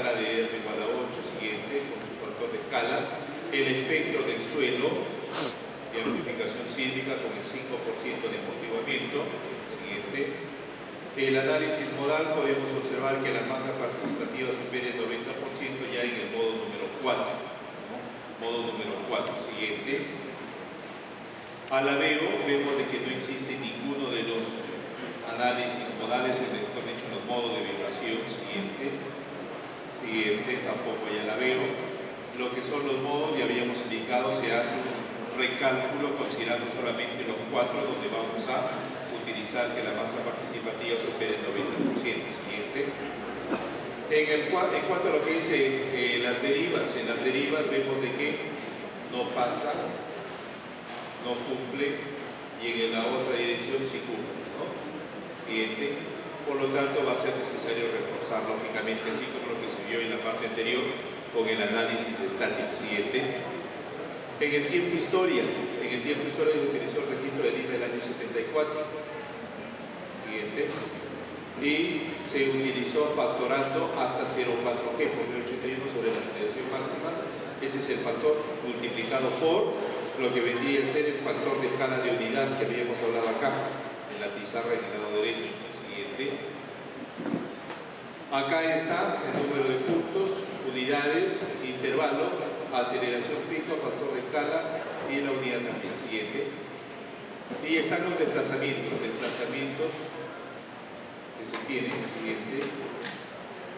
escala de R igual a 8, siguiente, con su factor de escala, el espectro del suelo de amplificación sísmica con el 5% de amortiguamiento, siguiente. El análisis modal, podemos observar que la masa participativa supera el 90% ya en el modo número 4, ¿no? Modo número 4, siguiente. Alabeo, vemos de que no existe ninguno de los análisis modales, mejor dicho, los modos de vibración, siguiente. Siguiente, tampoco hay alabeo. Lo que son los modos, ya habíamos indicado, se hace un recálculo considerando solamente los 4, donde vamos a utilizar que la masa participativa supere el 90%. Siguiente. En cuanto a lo que dice las derivas, en las derivas vemos de que no pasa, no cumple, y en la otra dirección sí cumple, ¿no? Siguiente. Por lo tanto, va a ser necesario reforzar lógicamente, así como lo que se vio en la parte anterior con el análisis estático. Siguiente. En el tiempo historia se utilizó el registro de Lima del año 74. Siguiente. Y se utilizó factorando hasta 0,4G por 1081 sobre la aceleración máxima. Este es el factor multiplicado por lo que vendría a ser el factor de escala de unidad que habíamos hablado acá en la pizarra en el lado derecho. Siguiente. Acá está el número de puntos, unidades, intervalo, aceleración pico, factor de escala y la unidad también. Siguiente. Y están los desplazamientos que se tienen. Siguiente.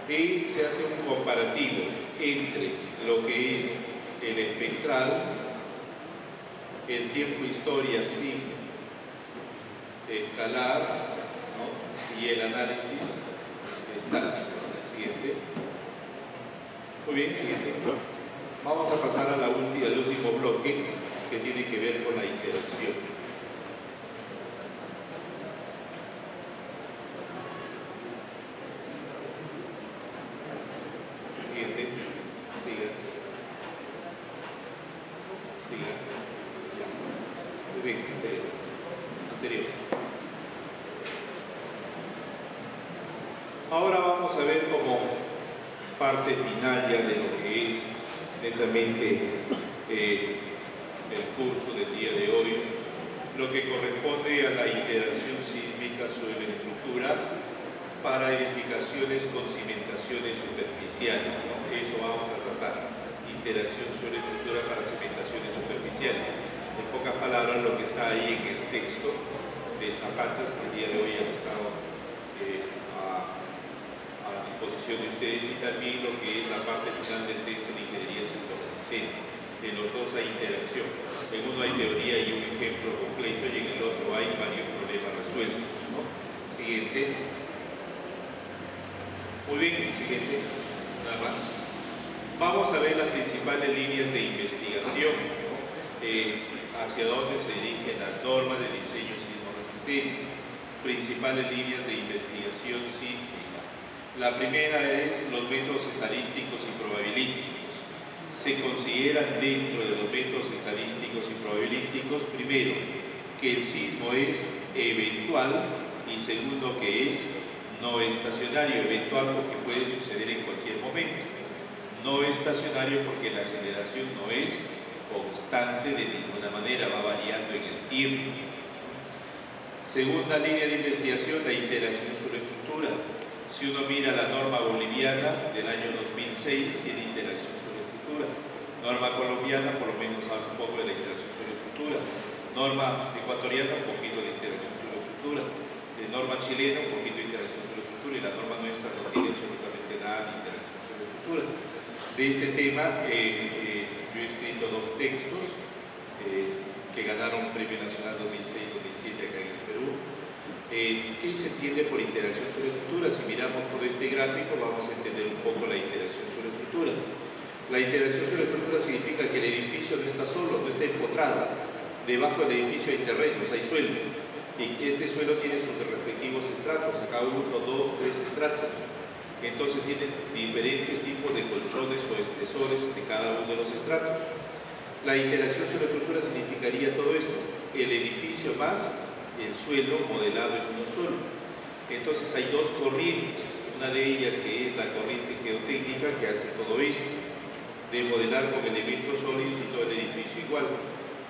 Y se hace un comparativo entre lo que es el espectral, el tiempo historia sin escalar, ¿no? Y el análisis estático. Siguiente. Muy bien, siguiente. Vamos a pasar al último bloque que tiene que ver con la interacción. Siguiente. Siga. Siga. Muy bien, anterior. Ahora vamos a ver como parte final ya de lo que es netamente el curso del día de hoy, lo que corresponde a la interacción sísmica sobre la estructura para edificaciones con cimentaciones superficiales, ¿no? Eso vamos a tratar, interacción sobre estructura para cimentaciones superficiales. En pocas palabras, lo que está ahí en el texto de Zapatas, que el día de hoy ha estado a disposición de ustedes, y también lo que es la parte final del texto de ingeniería cicloresistente. En los dos hay interacción. En uno hay teoría y un ejemplo completo, y en el otro hay varios problemas resueltos, ¿no? Siguiente. Muy bien, siguiente. Nada más. Vamos a ver las principales líneas de investigación, ¿no? Hacia dónde se dirigen las normas de diseño sismo-resistente. Principales líneas de investigación sísmica. La primera es los métodos estadísticos y probabilísticos. Se consideran dentro de los métodos estadísticos y probabilísticos, primero, que el sismo es eventual, y segundo, que es no estacionario. Eventual porque puede suceder en cualquier momento. No estacionario porque la aceleración no es constante de ninguna manera, va variando en el tiempo. Segunda línea de investigación, la interacción sobre estructura. Si uno mira la norma boliviana del año 2006, tiene interacción sobre estructura. Norma colombiana, por lo menos habla un poco de la interacción sobre estructura. Norma ecuatoriana, un poquito de interacción sobre estructura. Norma chilena, un poquito de interacción sobre estructura. Y la norma nuestra no tiene absolutamente nada de interacción sobre estructura. De este tema, yo he escrito dos textos que ganaron un Premio Nacional 2006-2007 acá en el Perú. ¿Qué se entiende por interacción sobre estructura? Si miramos todo este gráfico, vamos a entender un poco la interacción sobre estructura. La interacción sobre estructura significa que el edificio no está solo, no está empotrado. Debajo del edificio hay terrenos, hay suelo. Y este suelo tiene sus respectivos estratos, acá 1, 2, 3 estratos. Entonces tienen diferentes tipos de colchones o espesores de cada uno de los estratos. La interacción sobre estructura significaría todo esto: el edificio más el suelo modelado en uno solo. Entonces hay dos corrientes, una de ellas que es la corriente geotécnica que hace todo esto, de modelar con elementos sólidos y todo el edificio igual,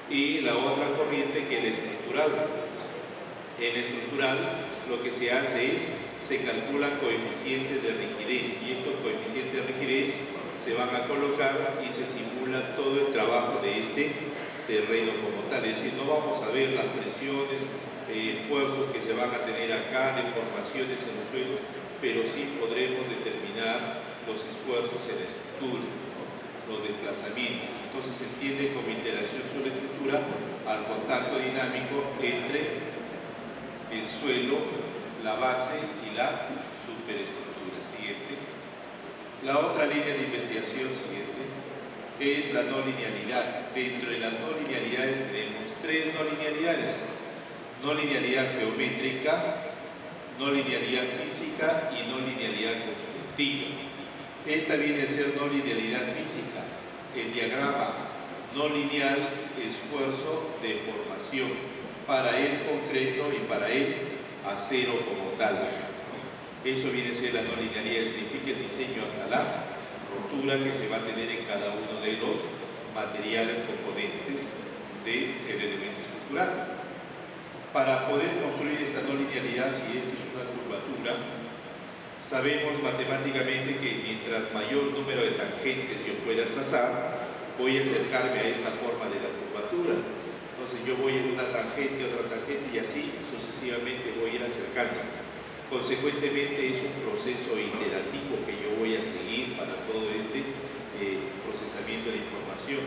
y la otra corriente que es la estructural. En la estructural lo que se hace es, se calculan coeficientes de rigidez, y estos coeficientes de rigidez se van a colocar y se simula todo el trabajo de este terreno como tal. Es decir, no vamos a ver las presiones, esfuerzos que se van a tener acá, deformaciones en los suelos, pero sí podremos determinar los esfuerzos en la estructura, ¿no? Los desplazamientos. Entonces se entiende como interacción sobre la estructura al contacto dinámico entre el suelo, la base y la superestructura. Siguiente. La otra línea de investigación, siguiente, es la no linealidad. Dentro de las no linealidades tenemos tres no linealidades: no linealidad geométrica, no linealidad física y no linealidad constructiva. Esta viene a ser no linealidad física, el diagrama no lineal, esfuerzo, deformación, para el concreto y para el acero como tal. Eso viene a ser la no linealidad, significa el diseño hasta la rotura que se va a tener en cada uno de los materiales componentes del elemento estructural. Para poder construir esta no linealidad, si esto es una curvatura, sabemos matemáticamente que mientras mayor número de tangentes yo pueda trazar, voy a acercarme a esta forma de la curvatura. Entonces yo voy en una tangente, otra tangente y así sucesivamente voy a ir acercando. Consecuentemente es un proceso iterativo que yo voy a seguir para todo este procesamiento de la información.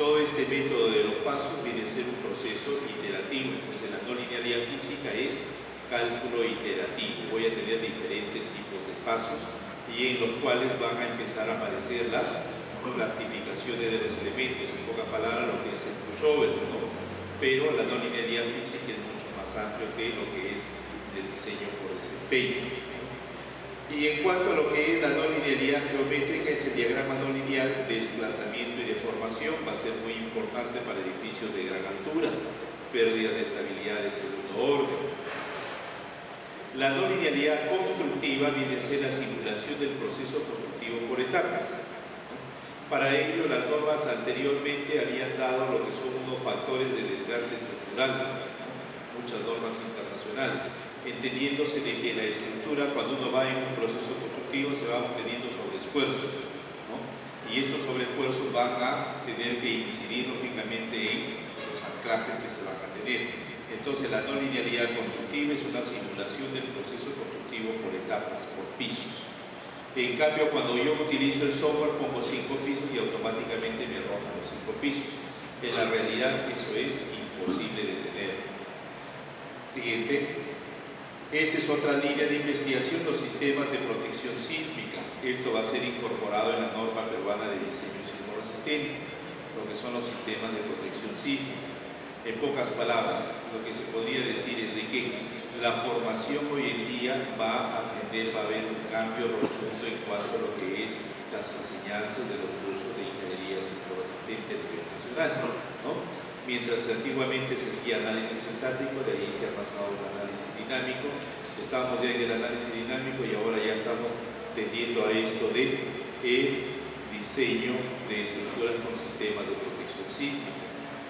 Todo este método de los pasos viene a ser un proceso iterativo. Entonces la no linealidad física es cálculo iterativo. Voy a tener diferentes tipos de pasos y en los cuales van a empezar a aparecer las plastificaciones de los elementos, en pocas palabras lo que es el pushover, ¿no? Pero la no linealidad física es mucho más amplio que lo que es el diseño por desempeño. Y en cuanto a lo que es la no linealidad geométrica, es el diagrama no lineal de desplazamiento y deformación, va a ser muy importante para edificios de gran altura, pérdida de estabilidad de segundo orden. La no linealidad constructiva viene a ser la simulación del proceso constructivo por etapas. Para ello, las normas anteriormente habían dado lo que son unos factores de desgaste estructural, muchas normas internacionales, entendiéndose de que la estructura, cuando uno va en un proceso constructivo, se va obteniendo sobreesfuerzos, ¿no? Y estos sobreesfuerzos van a tener que incidir lógicamente en los anclajes que se van a tener. Entonces, la no linealidad constructiva es una simulación del proceso constructivo por etapas, por pisos. En cambio, cuando yo utilizo el software, pongo 5 pisos y automáticamente me arrojan los 5 pisos. En la realidad, eso es imposible de tener. Siguiente. Esta es otra línea de investigación, los sistemas de protección sísmica. Esto va a ser incorporado en la norma peruana de diseño sismo resistente, lo que son los sistemas de protección sísmica. En pocas palabras, lo que se podría decir es de que la formación hoy en día va a haber un cambio rotundo en cuanto a lo que es las enseñanzas de los cursos de ingeniería sismo resistente a nivel nacional, ¿no? Mientras antiguamente se hacía análisis estático, de ahí se ha pasado al análisis dinámico. Estamos ya en el análisis dinámico y ahora ya estamos tendiendo a esto de el diseño de estructuras con sistemas de protección sísmica.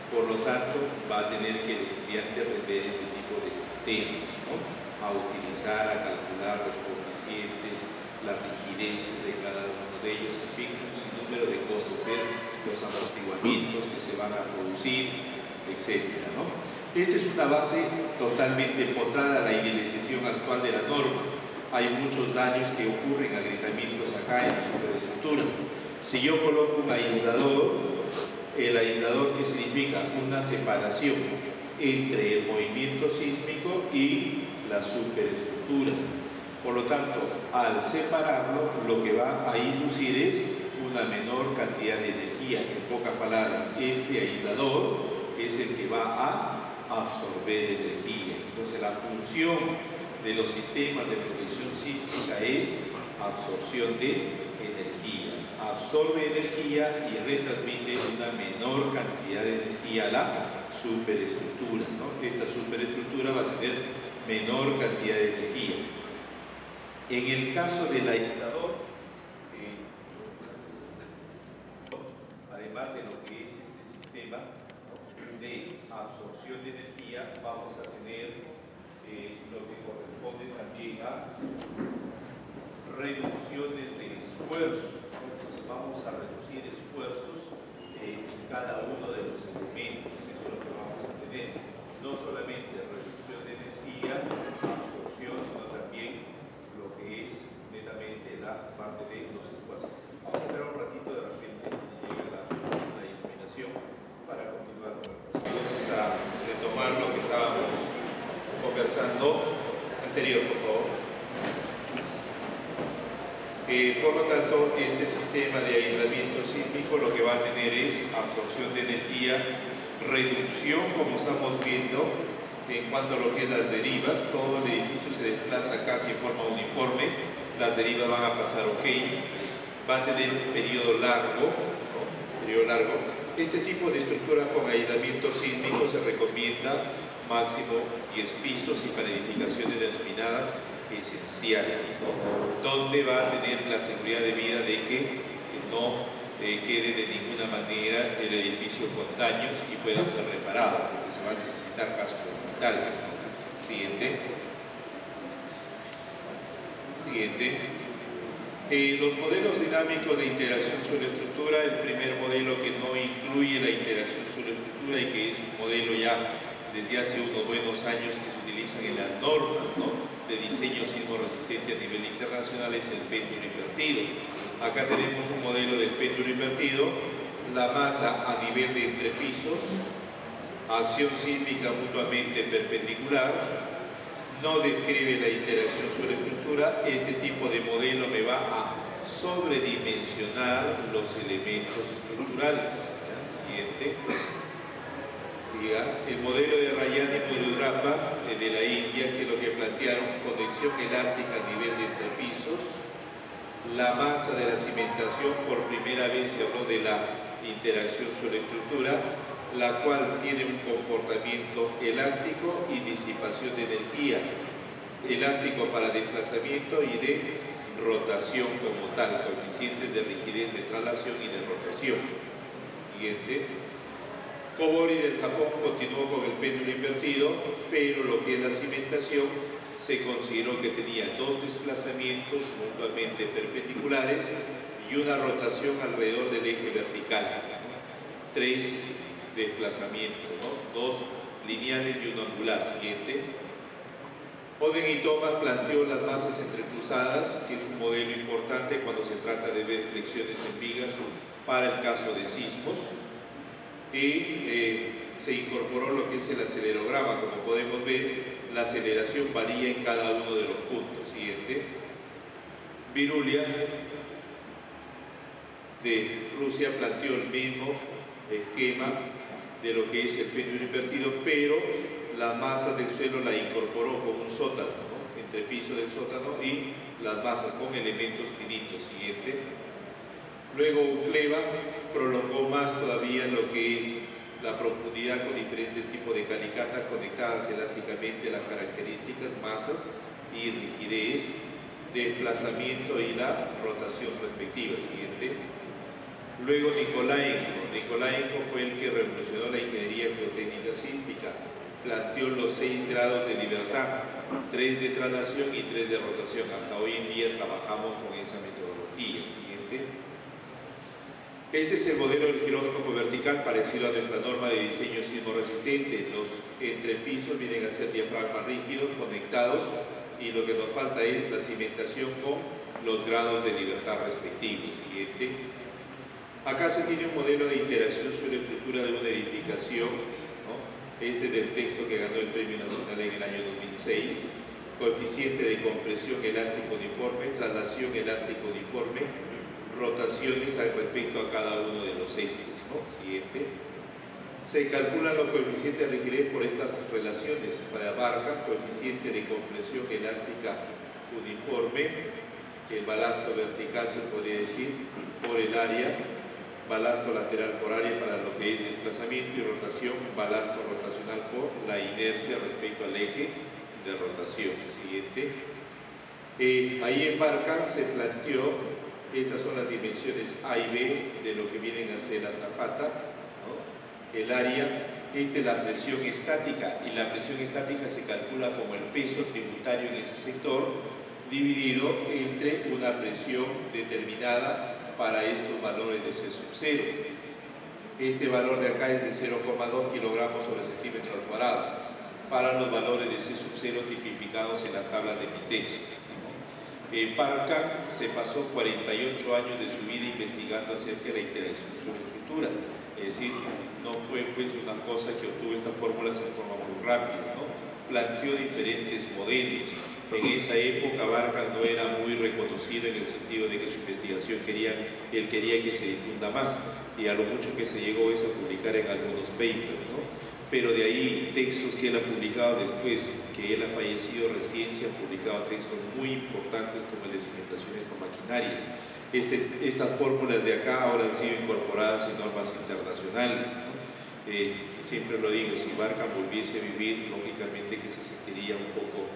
Por lo tanto, va a tener que el estudiante aprender este tipo de sistemas, ¿no? A utilizar, a calcular los coeficientes, las rigideces de cada uno de ellos, en fin, un sinnúmero de cosas, ver los amortiguamientos que se van a producir, etcétera, ¿no? Esta es una base totalmente empotrada a la idealización actual de la norma. Hay muchos daños que ocurren, agrietamientos acá en la superestructura. Si yo coloco un aislador, el aislador, que significa una separación entre el movimiento sísmico y la superestructura. Por lo tanto, al separarlo, lo que va a inducir es una menor cantidad de energía. En pocas palabras, este aislador es el que va a absorber energía. Entonces, la función de los sistemas de protección sísmica es absorción de energía. Absorbe energía y retransmite una menor cantidad de energía a la superestructura, ¿no? Esta superestructura va a tener menor cantidad de energía. En el caso del aislador, además de lo que es este sistema de absorción de energía, vamos a tener lo que corresponde también a reducciones de esfuerzos. Entonces vamos a reducir esfuerzos en cada uno de los elementos. Eso es lo que vamos a tener. No solamente reducción de energía, absorción, sino también lo que es netamente la parte de los esfuerzos. Vamos a esperar un ratito, de repente llega la iluminación para continuar con el proceso. Entonces, a retomar lo que estábamos conversando anterior, por favor. Por lo tanto, este sistema de aislamiento sísmico lo que va a tener es absorción de energía, reducción, como estamos viendo, en cuanto a lo que es las derivas. Todo el edificio se desplaza casi en forma uniforme, las derivas van a pasar ok, va a tener un periodo largo, ¿no? Periodo largo. Este tipo de estructura con aislamiento sísmico se recomienda máximo 10 pisos y para edificaciones denominadas esenciales, ¿no? Donde va a tener la seguridad de vida de que no quede de ninguna manera el edificio con daños y pueda ser reparado, porque se va a necesitar casos hospitales. Siguiente. Los modelos dinámicos de interacción suelo-estructura, el primer modelo que no incluye la interacción suelo-estructura y que es un modelo ya desde hace unos buenos años que se utilizan en las normas, ¿no?, de diseño sismo resistente a nivel internacional, es el péndulo invertido. Acá tenemos un modelo del péndulo invertido, la masa a nivel de entrepisos, acción sísmica mutuamente perpendicular, no describe la interacción suelo-estructura. Este tipo de modelo me va a sobredimensionar los elementos estructurales. Siguiente. El modelo de Rayani y Murudrapa de la India, que es lo que plantearon, conexión elástica a nivel de entrepisos. La masa de la cimentación, por primera vez se habló de la interacción suelo-estructura, la cual tiene un comportamiento elástico y disipación de energía, elástico para desplazamiento y de rotación como tal, coeficientes de rigidez, de traslación y de rotación. Siguiente. Kobori del Japón continuó con el péndulo invertido, pero lo que es la cimentación se consideró que tenía dos desplazamientos mutuamente perpendiculares y una rotación alrededor del eje vertical. Tres desplazamientos, ¿no?, dos lineales y uno angular. Siguiente. Oden y Thomas planteó las masas entrecruzadas, que es un modelo importante cuando se trata de ver flexiones en vigas para el caso de sismos. Y se incorporó lo que es el acelerograma. Como podemos ver, la aceleración varía en cada uno de los puntos. Siguiente. Virulia de Rusia planteó el mismo esquema de lo que es el péndulo invertido, pero la masa del suelo la incorporó con un sótano, ¿no?, entrepiso del sótano, y las masas con elementos finitos. Siguiente. Luego Ucleva prolongó más todavía lo que es la profundidad con diferentes tipos de calicatas conectadas elásticamente a las características, masas y rigidez, desplazamiento y la rotación respectiva. Siguiente. Luego Nikolaenko fue el que revolucionó la ingeniería geotécnica sísmica. Planteó los 6 grados de libertad, 3 de traslación y 3 de rotación. Hasta hoy en día trabajamos con esa metodología. Siguiente. Este es el modelo del giróscopo vertical, parecido a nuestra norma de diseño sismo resistente. Los entrepisos vienen a ser diafragmas rígidos, conectados, y lo que nos falta es la cimentación con los grados de libertad respectivos. Siguiente. Acá se tiene un modelo de interacción suelo-estructura de una edificación, ¿no? Este es del texto que ganó el Premio Nacional en el año 2006. Coeficiente de compresión elástico uniforme, traslación elástica uniforme, rotaciones al respecto a cada uno de los ejes, ¿no? Siguiente. Se calculan los coeficientes de rigidez por estas relaciones. Para barca, coeficiente de compresión elástica uniforme, el balasto vertical se podría decir por el área, balasto lateral por área para lo que es desplazamiento, y rotación, balasto rotacional por la inercia respecto al eje de rotación. Siguiente. Ahí en Barca se planteó, estas son las dimensiones A y B de lo que vienen a ser la zapata, ¿no? El área. Esta es la presión estática, y la presión estática se calcula como el peso tributario en ese sector dividido entre una presión determinada para estos valores de C sub 0. Este valor de acá es de 0,2 kilogramos sobre centímetro al cuadrado para los valores de C sub 0 tipificados en la tabla de mi texto. Barca se pasó 48 años de su vida investigando acerca de la interacción sobre estructura. Es decir, no fue pues una cosa que obtuvo esta fórmula en forma muy rápida, ¿no? Planteó diferentes modelos. En esa época Barca no era muy reconocido en el sentido de que su investigación él quería que se difunda más, y a lo mucho que se llegó es a publicar en algunos papers, ¿no? Pero de ahí textos que él ha publicado después, que él ha fallecido recién, se han publicado textos muy importantes como el de cimentaciones con maquinarias. Estas fórmulas de acá ahora han sido incorporadas en normas internacionales, ¿no? Siempre lo digo, si Barca volviese a vivir, lógicamente que se sentiría un poco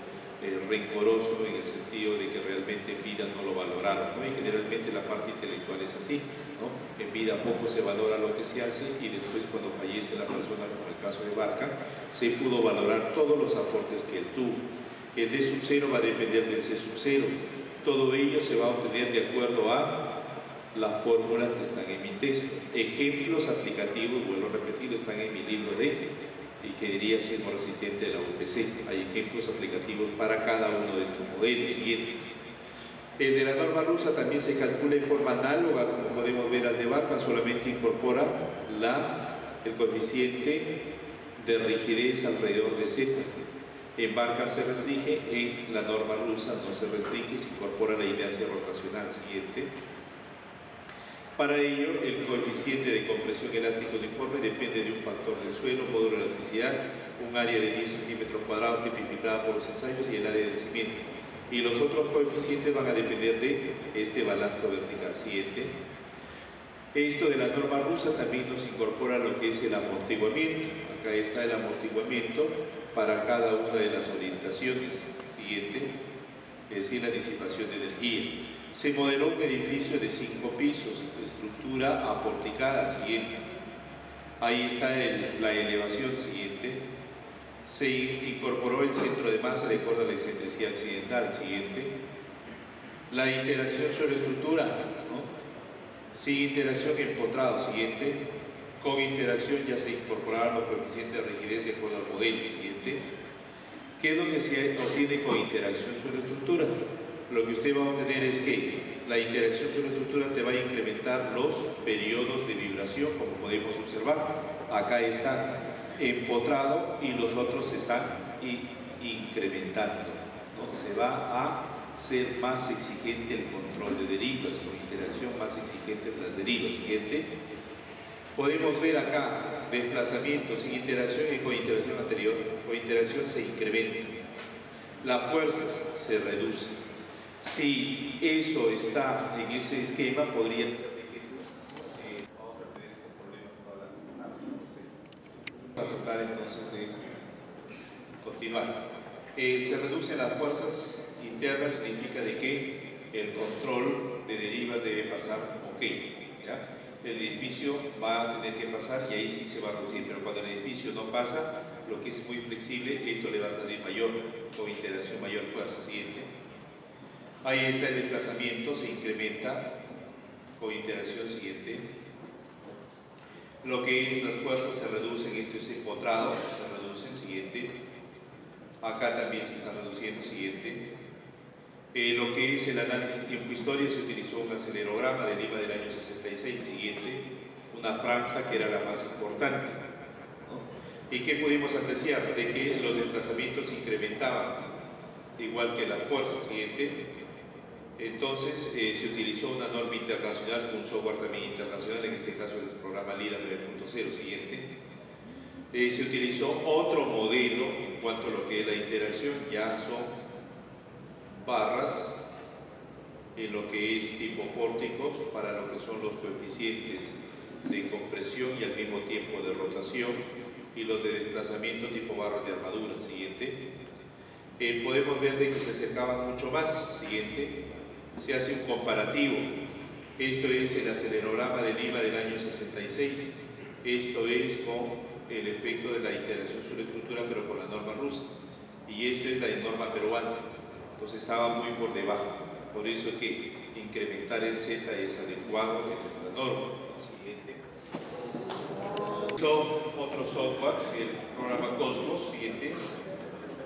rencoroso en el sentido de que realmente en vida no lo valoraron, ¿no? Y generalmente la parte intelectual es así, ¿no? En vida poco se valora lo que se hace, y después cuando fallece la persona, como el caso de Barca, se pudo valorar todos los aportes que él tuvo. El D sub 0 va a depender del C sub 0. Todo ello se va a obtener de acuerdo a las fórmulas que están en mi texto. Ejemplos aplicativos, vuelvo a repetir, están en mi libro de Ingeniería Sismo-Resistente de la UPC. Hay ejemplos aplicativos para cada uno de estos modelos. Siguiente. El de la norma rusa también se calcula en forma análoga, como podemos ver al de Barca, solamente incorpora el coeficiente de rigidez alrededor de Z. En Barca se restringe, en la norma rusa no se restringe, se incorpora la inercia rotacional. Siguiente. Para ello, el coeficiente de compresión elástica uniforme depende de un factor del suelo, módulo de elasticidad, un área de 10 centímetros cuadrados tipificada por los ensayos y el área del cimiento. Y los otros coeficientes van a depender de este balasto vertical. Siguiente. Esto de la norma rusa también nos incorpora lo que es el amortiguamiento. Acá está el amortiguamiento para cada una de las orientaciones. Siguiente. Es decir, la disipación de energía. Se modeló un edificio de 5 pisos, de estructura aporticada. Siguiente. Ahí está la elevación. Siguiente. Se incorporó el centro de masa de acuerdo a la excentricidad accidental. Siguiente. La interacción sobre estructura, ¿no? Sin interacción empotrado. Siguiente. Con interacción ya se incorporaron los coeficientes de rigidez de acuerdo al modelo. Siguiente. ¿Qué es lo que se obtiene con interacción sobre estructura? Lo que usted va a obtener es que la interacción sobre estructura te va a incrementar los periodos de vibración, como podemos observar. Acá están empotrado y los otros se están incrementando, ¿no? Se va a ser más exigente el control de derivas, con interacción más exigente en las derivas. Siguiente. Podemos ver acá desplazamientos sin interacción y con interacción anterior. Con interacción se incrementa, las fuerzas se reducen. Si eso está en ese esquema, podría vamos a tener estos problemas para la vamos a tratar entonces de continuar. Se reducen las fuerzas internas, significa de que el control de derivas debe pasar ok, ¿ya? El edificio va a tener que pasar y ahí sí se va a reducir, pero cuando el edificio no pasa, lo que es muy flexible, esto le va a salir mayor, con interacción mayor fuerza. Siguiente. Ahí está el desplazamiento, se incrementa con interacción. Siguiente. Lo que es las fuerzas se reducen, esto es empotrado, se reducen. Siguiente. Acá también se está reduciendo. Siguiente. Lo que es el análisis tiempo-historia, se utilizó un acelerograma de Lima del año 66. Siguiente. Una franja que era la más importante, ¿no? ¿Y qué pudimos apreciar? De que los desplazamientos se incrementaban igual que las fuerzas. Siguiente. Entonces se utilizó una norma internacional, un software también internacional, en este caso el programa Lira 9.0. Siguiente. Se utilizó otro modelo en cuanto a lo que es la interacción, ya son barras en lo que es tipo pórticos para lo que son los coeficientes de compresión y al mismo tiempo de rotación, y los de desplazamiento tipo barras de armadura. Siguiente. podemos ver de que se acercaban mucho más. Siguiente, se hace un comparativo. Esto es el acelerograma del IVA del año 66. Esto es con el efecto de la integración sobre estructura, pero con la norma rusa. Y esto es la norma peruana. Entonces estaba muy por debajo. Por eso es que incrementar el Z es adecuado de nuestra norma. Siguiente. Otro software, el programa Cosmos. Siguiente.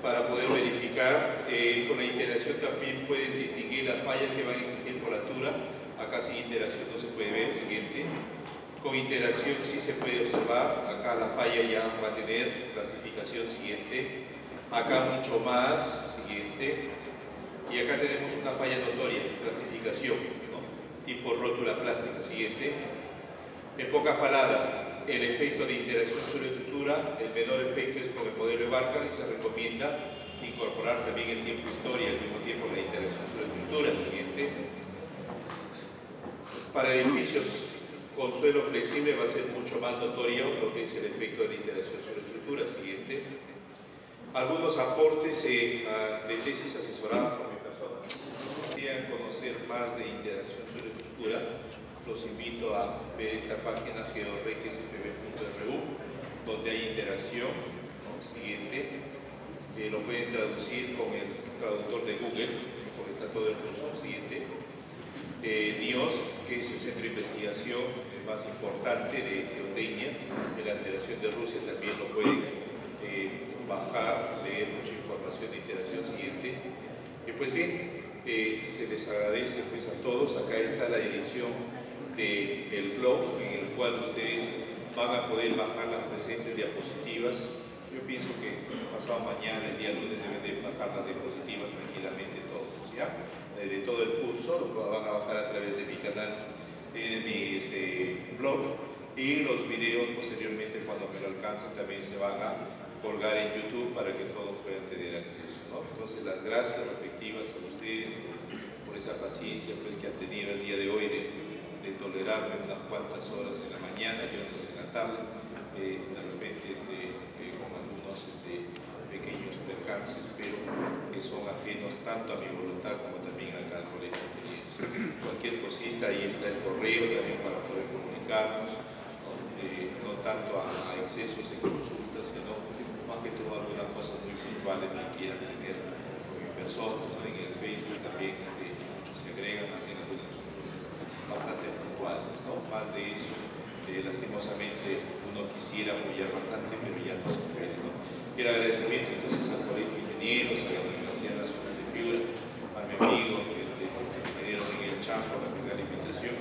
Para poder verificar, con la integración también puedes distinguir las fallas que van a existir por altura. Acá sin interacción no se puede ver. Siguiente. Con interacción sí se puede observar. Acá la falla ya va a tener clasificación. Siguiente. Acá mucho más. Siguiente. Y acá tenemos una falla notoria, clasificación, ¿no? Tipo rótula plástica. Siguiente. En pocas palabras, el efecto de interacción sobre estructura, el menor efecto es con el modelo de Barkham y se recomienda incorporar también el tiempo historia, al mismo tiempo la interacción sobre estructura. Siguiente. Para edificios con suelo flexible va a ser mucho más notorio lo que es el efecto de la interacción sobre estructura. Siguiente. Algunos aportes de tesis asesoradas por mi persona. Si quieran conocer más de interacción sobre estructura, los invito a ver esta página georrequesfb.ru, donde hay interacción, ¿no? Siguiente. Lo pueden traducir con el traductor de Google, porque está todo en ruso. Siguiente. NIOS, que es el centro de investigación más importante de geotecnia en la Federación de Rusia, también lo pueden bajar, leer mucha información de interacción. Siguiente. Pues bien, se les agradece pues a todos. Acá está la dirección del blog en el cual ustedes van a poder bajar las presentes diapositivas. Yo pienso que pasado mañana, el día lunes, deben de bajar las diapositivas tranquilamente todos, ¿ya? De todo el curso lo van a bajar a través de mi canal, de mi blog, y los videos posteriormente, cuando me lo alcancen, también se van a colgar en YouTube para que todos puedan tener acceso, ¿no? Entonces, las gracias respectivas a ustedes por esa paciencia pues, que han tenido el día de hoy de tolerarme unas cuantas horas en la mañana y otras en la tarde, de repente con algunos pequeños percances, pero que son ajenos tanto a mi voluntad como también acá al colegio de ingenieros. Cualquier cosita, ahí está el correo también para poder comunicarnos, no tanto a excesos en consultas, sino más que todo algunas cosas muy puntuales que quieran tener con mi persona, ¿no? En el Facebook también muchos se agregan, hacen algunas consultas bastante puntuales, ¿no? Más de eso, lastimosamente uno quisiera apoyar bastante, pero ya no se puede, ¿no? El agradecimiento entonces al Colegio de Ingenieros, a la Universidad Nacional de Piura, a mi amigo, ingeniero Miguel Chan, por la primera invitación,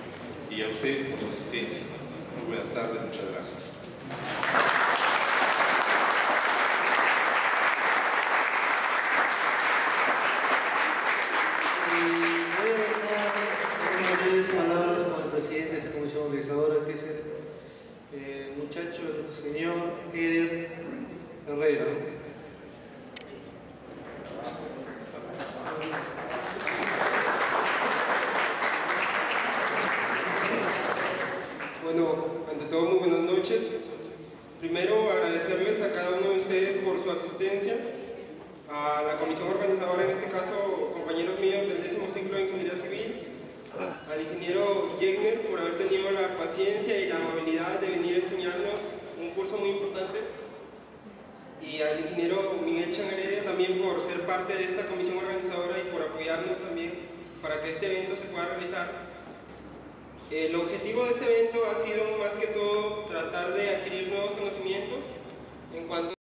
y a ustedes por su asistencia. Muy buenas tardes, muchas gracias. Palabras con el presidente de esta comisión organizadora, que es el muchacho, el señor Eder Herrera. Bueno, ante todo muy buenas noches. Primero agradecerles a cada uno de ustedes por su asistencia, a la comisión organizadora, en este caso compañeros míos del 10º ciclo de Ingeniería Civil, al ingeniero Yegner por haber tenido la paciencia y la amabilidad de venir a enseñarnos un curso muy importante, y al ingeniero Miguel Changaredia también por ser parte de esta comisión organizadora y por apoyarnos también para que este evento se pueda realizar. El objetivo de este evento ha sido más que todo tratar de adquirir nuevos conocimientos en cuanto